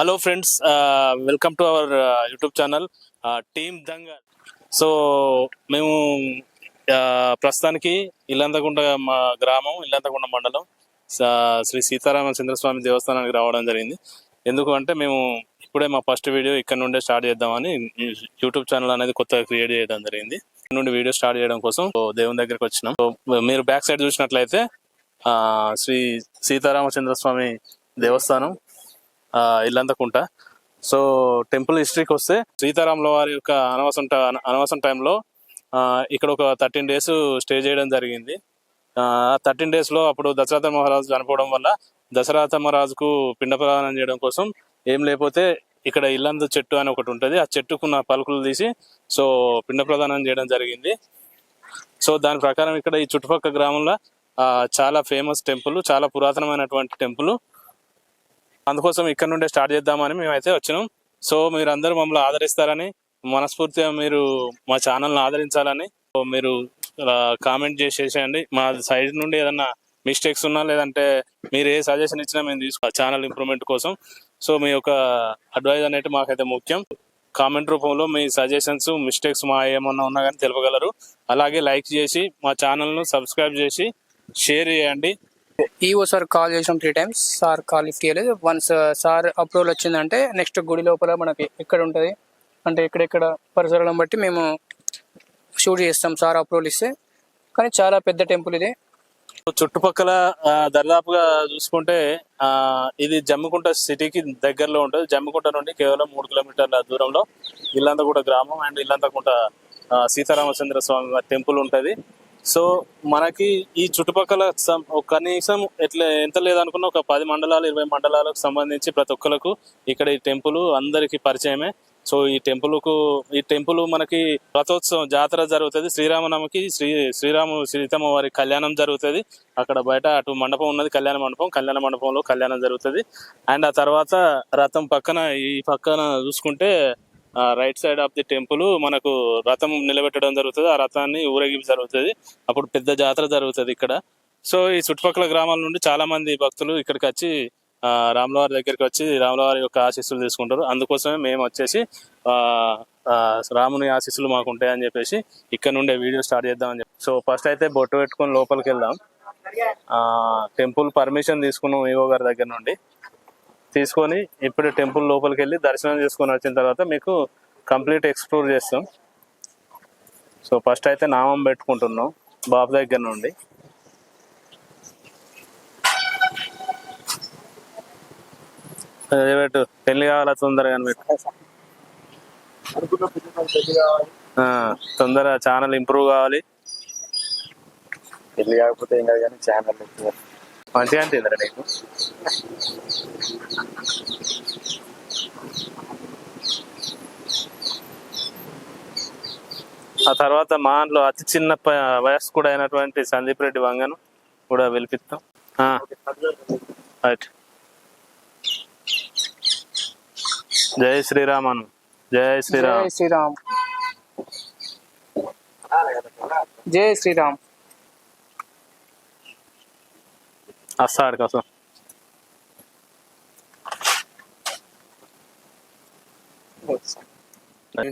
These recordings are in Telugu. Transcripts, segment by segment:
Hello friends, welcome to our YouTube channel team Dangal. So మేము ప్రస్తుతానికి ఇల్లంతకుంట మా గ్రామం, ఇల్లంతకుంట మండలం శ్రీ సీతారామచంద్రస్వామి దేవస్థానానికి రావడం జరిగింది. ఎందుకు అంటే మేము ఇప్పుడే మా ఫస్ట్ వీడియో ఇక్కడ నుండే స్టార్ట్ చేద్దామని యూట్యూబ్ ఛానల్ అనేది కొత్తగా క్రియేట్ చేయడం జరిగింది. ఇక్కడ నుండి వీడియో స్టార్ట్ చేయడం కోసం దేవుని దగ్గరికి వచ్చినాం. మీరు బ్యాక్ సైడ్ చూసినట్లయితే శ్రీ సీతారామచంద్రస్వామి దేవస్థానం ఇల్లంతకుంట. సో టెంపుల్ హిస్టరీకి వస్తే సీతారాముల వారి యొక్క అనవాసం టైంలో ఇక్కడ ఒక 13 days స్టే చేయడం జరిగింది. 13 days లో అప్పుడు దశరథ మహారాజు చనిపోవడం వల్ల దశరథ మహారాజుకు పిండ ప్రదానం చేయడం కోసం ఏం లేకపోతే ఇక్కడ ఇల్లందు చెట్టు అని ఒకటి ఉంటుంది, ఆ చెట్టుకున్న పలుకులు తీసి సో పిండ ప్రదానం చేయడం జరిగింది. సో దాని ప్రకారం ఇక్కడ ఈ చుట్టుపక్కల గ్రామంలో చాలా ఫేమస్ టెంపుల్, చాలా పురాతనమైనటువంటి టెంపుల్. అందుకోసం ఇక్కడ నుండే స్టార్ట్ చేద్దామని మేమైతే వచ్చినాం. సో మీరు అందరూ మమ్మల్ని ఆదరిస్తారని, మనస్ఫూర్తిగా మీరు మా ఛానల్ని ఆదరించాలని మీరు కామెంట్ చేసేసేయండి. మా సైడ్ నుండి ఏదన్నా మిస్టేక్స్ ఉన్నా లేదంటే మీరు ఏ సజెషన్ ఇచ్చినా మేము తీసుకో ఛానల్ ఇంప్రూవ్మెంట్ కోసం. సో మీ యొక్క అడ్వైజ్ అనేది మాకైతే ముఖ్యం. కామెంట్ రూపంలో మీ సజెషన్స్, మిస్టేక్స్ మా ఏమన్నా ఉన్నా కానీ తెలపగలరు. అలాగే లైక్ చేసి మా ఛానల్ను సబ్స్క్రైబ్ చేసి షేర్ చేయండి. ఈఓ సార్ కాల్ చేసాం 3 times, సార్ కాల్ లిఫ్ట్ చేయలేదు. వన్స్ సార్ అప్రూవల్ వచ్చిందంటే నెక్స్ట్ గుడి లోపల మనకి ఎక్కడ ఉంటుంది అంటే ఎక్కడెక్కడ పరిసరాలను బట్టి మేము షూట్ చేస్తాం సార్ అప్రూవల్ ఇస్తే. కానీ చాలా పెద్ద టెంపుల్ ఇది. చుట్టుపక్కల దరిదాపుగా చూసుకుంటే ఇది జమ్మికుంట సిటీకి దగ్గరలో ఉంటుంది. జమ్మికుంట నుండి కేవలం 3 kilometers దూరంలో ఇల్లంతకుంట గ్రామం అండ్ ఇల్లంతకుంట సీతారామచంద్ర స్వామి టెంపుల్ ఉంటుంది. సో మనకి ఈ చుట్టుపక్కల కనీసం ఎంత లేదనుకున్న ఒక 10 మండలాలు 20 మండలాలకు సంబంధించి ప్రతి ఒక్కరికి ఇక్కడ ఈ టెంపుల్ అందరికి పరిచయమే. సో ఈ టెంపుల్ మనకి రథోత్సవం జాతర జరుగుతుంది. శ్రీరామనవమికి సీతమ్మ వారి కళ్యాణం జరుగుతుంది. అక్కడ బయట అటు మండపం ఉన్నది, కళ్యాణ మండపంలో కళ్యాణం జరుగుతుంది. అండ్ ఆ తర్వాత రథం ఈ పక్కన చూసుకుంటే right side of the temple మనకు రథం నిలబెట్టడం జరుగుతుంది. ఆ రథాన్ని ఊరేగింపు జరుగుతుంది. అప్పుడు పెద్ద జాతర జరుగుతుంది ఇక్కడ. సో ఈ చుట్టుపక్కల గ్రామాల నుండి చాలా మంది భక్తులు ఇక్కడికి వచ్చి రాములవారి దగ్గరికి వచ్చి రాములవారి యొక్క ఆశీస్సులు తీసుకుంటారు. అందుకోసమే మేము వచ్చేసి రాముని ఆశీస్సులు మాకు ఉంటాయని చెప్పేసి ఇక్కడ నుండే వీడియో స్టార్ట్ చేద్దామని చెప్పి. సో ఫస్ట్ అయితే బొట్టు పెట్టుకొని లోపలికి వెళ్దాం. టెంపుల్ పర్మిషన్ తీసుకున్నాం ఈవో గారి దగ్గర నుండి. తీసుకొని ఇప్పుడు టెంపుల్ లోపలికి వెళ్ళి దర్శనం చేసుకొని వచ్చిన తర్వాత మీకు కంప్లీట్ ఎక్స్ప్లోర్ చేస్తాం. సో ఫస్ట్ అయితే నామం పెట్టుకుంటున్నాం బాబు దగ్గర నుండి. పెట్టు, పెళ్లి కావాలా తొందరగా పెట్టు, తొందరగా ఛానల్ ఇంప్రూవ్ కావాలి. పెళ్లి కాకపోతే ఏం కాదు కానీ ఛానల్ మంచిగా అనిపిందిరా నీకు? ఆ తర్వాత మా దాంట్లో అతి చిన్న వయస్సు కూడా అయినటువంటి సందీప్ రెడ్డి వంగను కూడా పిలిపిస్తాం. రైట్. జై శ్రీరామ్ అను. జై శ్రీరామ్. జై శ్రీరామ్. జై శ్రీరామ్. వస్తాడు కోసం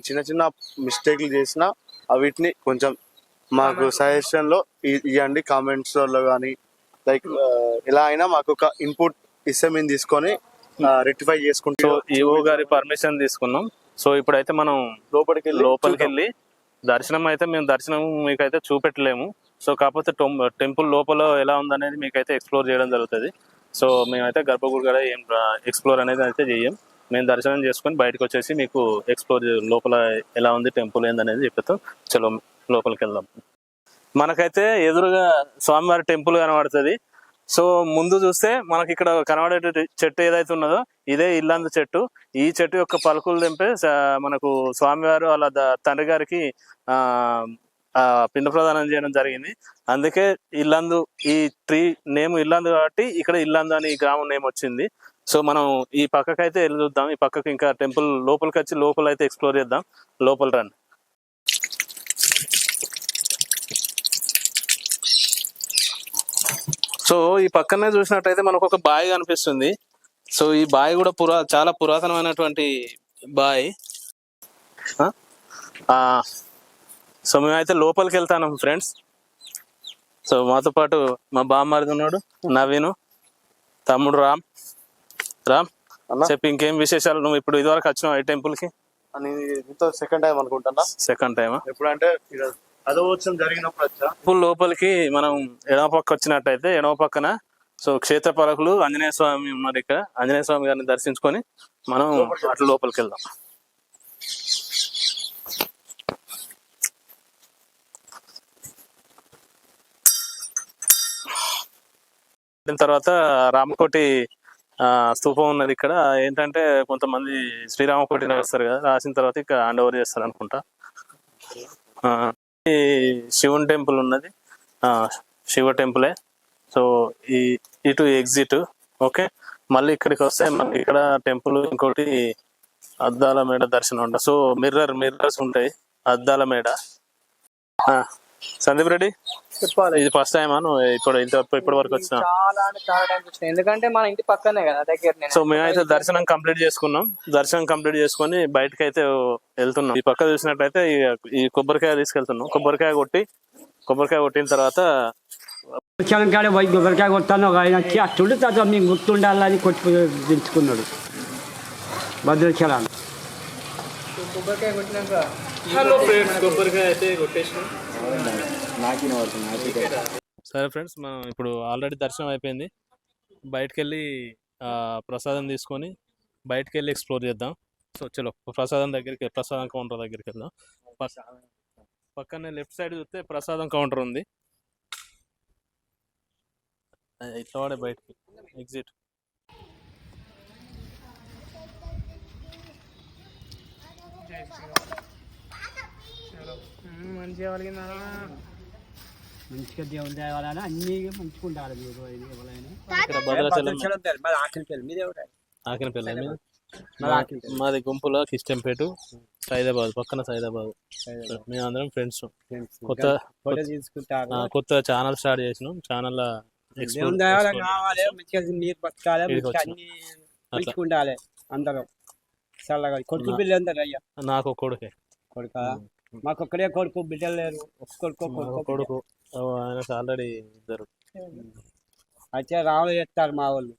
చిన్న చిన్న మిస్టేక్లు చేసిన వీటిని కొంచెం మాకు సజెషన్ లో ఇవ్వండి, కామెంట్స్ లో కానీ లైక్ ఎలా అయినా మాకు ఒక ఇన్పుట్ ఇస్తే మేము తీసుకొని రెక్టిఫై చేసుకుంటాం. ఈవో గారి పర్మిషన్ తీసుకున్నాం. సో ఇప్పుడైతే మనం లోపలికి వెళ్ళి దర్శనం మీకైతే చూపెట్టలేము. సో కాకపోతే టెంపుల్ లోపల ఎలా ఉందనేది మీకైతే ఎక్స్ప్లోర్ చేయడం జరుగుతుంది. సో మేమైతే గర్భగుడి కూడా ఏం ఎక్స్ప్లోర్ అనేది అయితే చెయ్యం. మేము దర్శనం చేసుకొని బయటకు వచ్చేసి మీకు ఎక్స్ప్లోర్ లోపల ఎలా ఉంది టెంపుల్ ఏందనేది చెప్తాం. చలో లోపలికి వెళ్దాం. మనకైతే ఎదురుగా స్వామివారి టెంపుల్ కనబడుతుంది. సో ముందు చూస్తే మనకి ఇక్కడ కనబడే చెట్టు ఏదైతే ఉన్నదో ఇదే ఇల్లందు చెట్టు. ఈ చెట్టు యొక్క పలుకులు తెంపే మనకు స్వామివారు వాళ్ళ తండ్రి గారికి పిండ ప్రదానం చేయడం జరిగింది. అందుకే ఇల్లందు, ఈ ట్రీ నేమ్ ఇల్లందు కాబట్టి ఇక్కడ ఇల్లందు అని ఈ గ్రామం నేమ్ వచ్చింది. సో మనం ఈ పక్కకైతే వెళ్ళి చూద్దాం. ఈ పక్కకి ఇంకా టెంపుల్ లోపలికి వచ్చి లోపల అయితే ఎక్స్ప్లోర్ చేద్దాం. లోపల రండి. సో ఈ పక్కనే చూసినట్టయితే మనకు ఒక బావి కనిపిస్తుంది. సో ఈ బావి కూడా చాలా పురాతనమైనటువంటి బావి. సో మేమైతే లోపలికి వెళ్తాను ఫ్రెండ్స్. సో మాతో పాటు మా బామ్మరిది ఉన్నాడు, నవీను, తమ్ముడు రామ్. చెప్పి ఇంకేం విశేషాలు? నువ్వు ఇప్పుడు ఇదివరకు వచ్చినావు ఈ టెంపుల్ కి? సెకండ్ టైం అనుకుంటున్నా. సెకండ్ టైమా? ఎప్పుడంటే అదోత్సవం జరిగినప్పుడు వచ్చా. టెంపుల్ లోపలికి మనం ఎడమ పక్క వచ్చినట్టయితే ఎడమ పక్కన సో క్షేత్ర పాలకులు ఆంజనేయ స్వామి ఉన్నారు. ఇక్కడ ఆంజనేయ స్వామి గారిని దర్శించుకొని మనం అట్లా లోపలికి వెళ్దాం. తర్వాత రామకోటి స్తూపం ఉన్నది ఇక్కడ. ఏంటంటే కొంతమంది శ్రీరామకోటి రాస్తారు కదా, రాసిన తర్వాత ఇక హ్యాండ్ ఓవర్ చేస్తారు అనుకుంటా. ఈ శివుని టెంపుల్ ఉన్నది, శివ టెంపులే. సో ఇటు ఎగ్జిట్. ఓకే, మళ్ళీ ఇక్కడికి వస్తే మనకి ఇక్కడ టెంపుల్ ఇంకోటి అద్దాల మేడ దర్శనం అంట. సో మిర్రర్స్ ఉంటాయి, అద్దాల మేడ. సందీప్ రెడ్డి చెప్పాలి. ఇది ఫస్ట్ టైమా నువ్వు ఇప్పటి వరకు వచ్చినా? చాలా అంటే చాలా టైం వచ్చినాయి, ఎందుకంటే మన ఇంటి పక్కనే కదా దగ్గర. సో మేమైతే దర్శనం కంప్లీట్ చేసుకున్నాం. దర్శనం కంప్లీట్ చేసుకొని బయటకు అయితే వెళ్తున్నాం. ఈ పక్క చూసినట్టయితే ఈ కొబ్బరికాయ తీసుకెళ్తున్నాం. కొబ్బరికాయ కొట్టిన తర్వాత చలం కాడే పోయి కొబ్బరికాయ కొట్టాను. ఒక ఆయన వచ్చి అట్టుండి తర్వాత మీకు గుర్తుండాలని కొట్టి దించుకున్నాడు భద్రాచలం. కొబ్బరికాయ కొట్టినాక కొబ్బరికాయ అయితే కొట్టేసినాం. సరే ఫ్రెండ్స్, మనం ఇప్పుడు ఆల్రెడీ దర్శనం అయిపోయింది. బయటకు వెళ్ళి ప్రసాదం తీసుకొని బయటకు వెళ్ళి ఎక్స్ప్లోర్ చేద్దాం. సో చలో ప్రసాదం కౌంటర్ దగ్గరికి వెళ్దాం. పక్కనే లెఫ్ట్ సైడ్ చూస్తే ప్రసాదం కౌంటర్ ఉంది. ఇట్లా వాడే బయటకి ఎగ్జిట్. మంచిగా కలిగిందా? మంచిగా దేవుని దేవాలని అన్ని మంచిగా ఉండాలి. మీరు ఎవరైనా ఇక్కడ భద్రాచలం మాది గుంపులో కిష్టంపేట, సైదాబాద్ పక్కన సైదాబాద్. మేమందరం ఫ్రెండ్స్. కొత్త ఛానల్ స్టార్ట్ చేసినాం. ఛానల్ కావాలి, మంచిగా మీరు బతకాలి, అన్ని మంచిగా ఉండాలి. అందరం చల్లగా. కొడుకు బిడ్డ అందరు అయ్యా. నాకు కొడుకే. కొడుక మాకు ఒక్కడే కొడుకు, బిడ్డలు లేరు. కొడుకు ఆయనకు ఆల్రెడీ ఇద్దరు. అయితే రావులు చేస్తారు మా వాళ్ళు.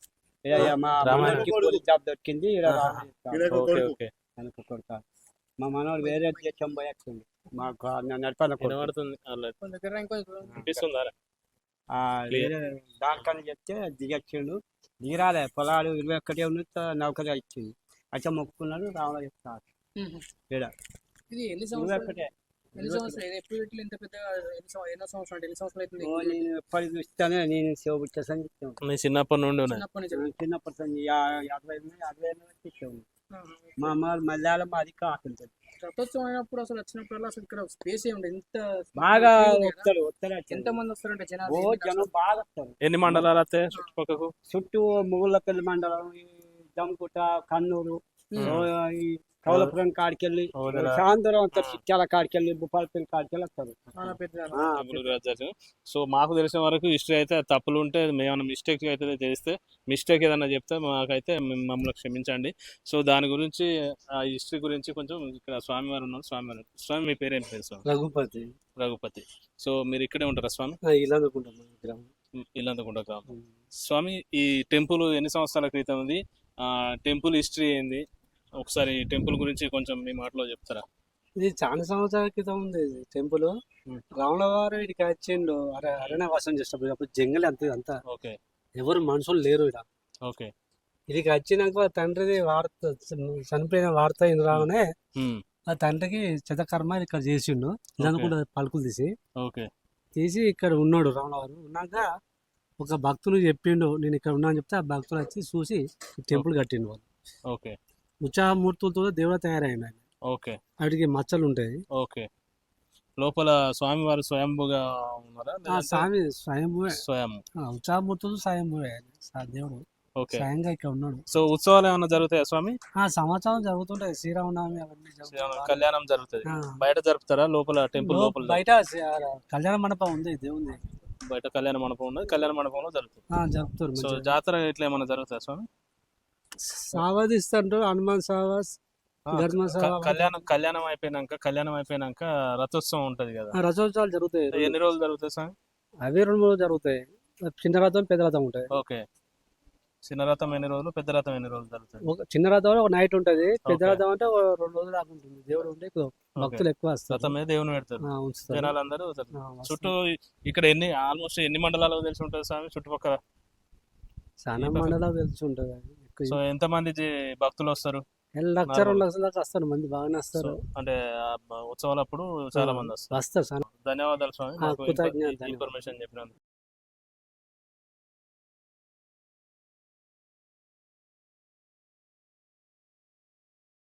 మా జాబ్ దొరికింది. కొడుక మా మనవాడు వేరే దేశం పోయాడు. మాకు నడపడుతుంది. వేరే దానికని చెప్తే దిగొచ్చిండు. దిగిరాలే, పొలాలు 21 ఉన్న నౌకరీ ఇచ్చింది. అయితే మొక్కుకున్నాడు. రావులు చెప్తారు. ఇది ఎన్ని సంవత్సరాలు? నేను ఎప్పటికి చూస్తానే, నేను శివబుచ్చేసని చెప్తాను. చిన్నప్పటి నుండి చిన్నప్పటి నుంచి 50 మా అమ్మ మలయాళం అది కాకుంటుంది. రథోత్సవం అయినప్పుడు అసలు వచ్చినప్పుడు అసలు ఇక్కడ స్పేస్ ఏ ఉండదు. ఇంత బాగా వస్తారు. ఎంత మంది వస్తారంటే జనం బాగా వస్తారు. ఎన్ని మండలాలు వస్తాయి చుట్టుపక్కకు? చుట్టూ ముగుళ్ళపల్లి మండలం, జమ్కుట, కన్నూరు, ఈ కౌలపురం కాడికెళ్ళి, సాయంత్రం వస్తారు. చిట్యాల కాడికెళ్ళి, భూపాలపల్లి కాడికెళ్ళి వస్తారు. సో మాకు తెలిసిన వరకు హిస్టరీ అయితే తప్పులు ఉంటే మేమైనా మిస్టేక్ అయితే చేస్తే, మిస్టేక్ ఏదైనా చెప్తే మాకైతే మమ్మల్ని క్షమించండి. సో దాని గురించి, ఆ హిస్టరీ గురించి కొంచెం ఇక్కడ స్వామివారు ఉన్నారు. స్వామి మీ పేరు ఏం పేరు? స్వామి రఘుపతి. సో మీరు ఇక్కడే ఉంటారా స్వామి? ఇల్లంతకుంట గ్రామం. స్వామి ఈ టెంపుల్ ఎన్ని సంవత్సరాల క్రితం ఉంది? టెంపుల్ హిస్టరీ ఏంది? ఒకసారి టెంపుల్ గురించి కొంచెం మీ మాటలో చెప్తారా? ఇది చాలా సంవత్సరాల క్రితం ఉంది టెంపుల్. రావణ వారు ఇక్కడికి వచ్చిండు అరణ్యవాసం చేసినప్పుడు. అప్పుడు జంగల్ అంతా ఓకే, ఎవరు మనుషులు లేరు ఇక్కడ. ఓకే, ఇదికి వచ్చినాక తండ్రిది వార్త, చనిపోయిన వార్త రావనే ఆ తండ్రికి చితకర్మ ఇక్కడ చేసిండు. ఇదనుకుంటే పలుకులు తీసి ఇక్కడ ఉన్నాడు. రావణ వారు ఉన్నాక ఒక భక్తులు చెప్పిండు, నేను ఇక్కడ ఉన్నా అని చెప్తే ఆ భక్తులు వచ్చి చూసి టెంపుల్ కట్టిండు వాళ్ళు. ఓకే, ఉత్సాహమూర్తులతో దేవుడు తయారైన ఆయన. ఓకే, వాటికి మచ్చలు ఉంటాయి. ఓకే. లోపల స్వామివారు స్వయంభుగా ఉన్నారా? స్వామి స్వయంభువే. స్వయం ఉత్సాహమూర్తులు స్వయంభువే. దేవుడు స్వయంగా ఇక్కడ ఉన్నాడు. సో ఉత్సవాలు ఏమైనా జరుగుతాయా స్వామి? సంవత్సరం జరుగుతుంటాయి. శ్రీరామనవమి అవన్నీ కళ్యాణం జరుగుతుంది. బయట జరుపుతారా? లోపల టెంపుల్ లోపల బయట కళ్యాణ మండపం ఉంది దేవుంది. బయట కళ్యాణ మండపం ఉన్నది. కళ్యాణ మండపంలో జరుగుతుంది. జరుపుతారు. సో జాతర ఇట్లా ఏమైనా జరుగుతాయా స్వామి? సావధిస్తుంటారు హనుమాన్ సావాస్ ఆ, ధర్మ క- సావా కళ్యాణం అయిపోయినాక రథోత్సవం ఉంటది కదా, రథోత్సవాలు జరుగుతాయి ఎన్ని రోజులు జరుగుతాయి స్వామి? అవి 2 3 జరుగుతాయి. చిన్న రథం పెద్ద రథం ఉంటాయి. ఓకే, చిన్న రథం ఎన్ని రోజులు, పెద్ద రథం ఎన్ని రోజులు జరుగుతుంది? ఒక చిన్న రథం ఒక నైట్ ఉంటది, పెద్ద Okay. రథం అంటే ఒక 2 రోజులు దాకా ఉంటుంది. దేవుడు ఉంటే ఎక్కువ భక్తులు ఎక్కువ వస్తారు. రథం మీద దేవుని పెడతారు, ఉంచుతారు. జనాలందరూ ఆ, వస్తారు. చుట్టూ ఇక్కడ ఆల్మోస్ట్ ఎన్ని మండలాలు తెలిసి ఉంటుంది స్వామి చుట్టుపక్కల? చాలా ఈ పక్క- మండలాలు తెలిసి ఉంటుంది అది. సో ఎంత మంది భక్తులు వస్తారు? 1,00,000 2 లక్షల దాకా వస్తారు, మంది బాగానే సో వస్తారు. అంటే ఉత్సవాలప్పుడు చాలా మంది వస్తారు. వస్తారు చాలా. ధన్యవాదాలు స్వామి, ఆ, మాకు కృతజ్ఞతలు. ఇన్ఫర్మేషన్ చెప్పినందుకు.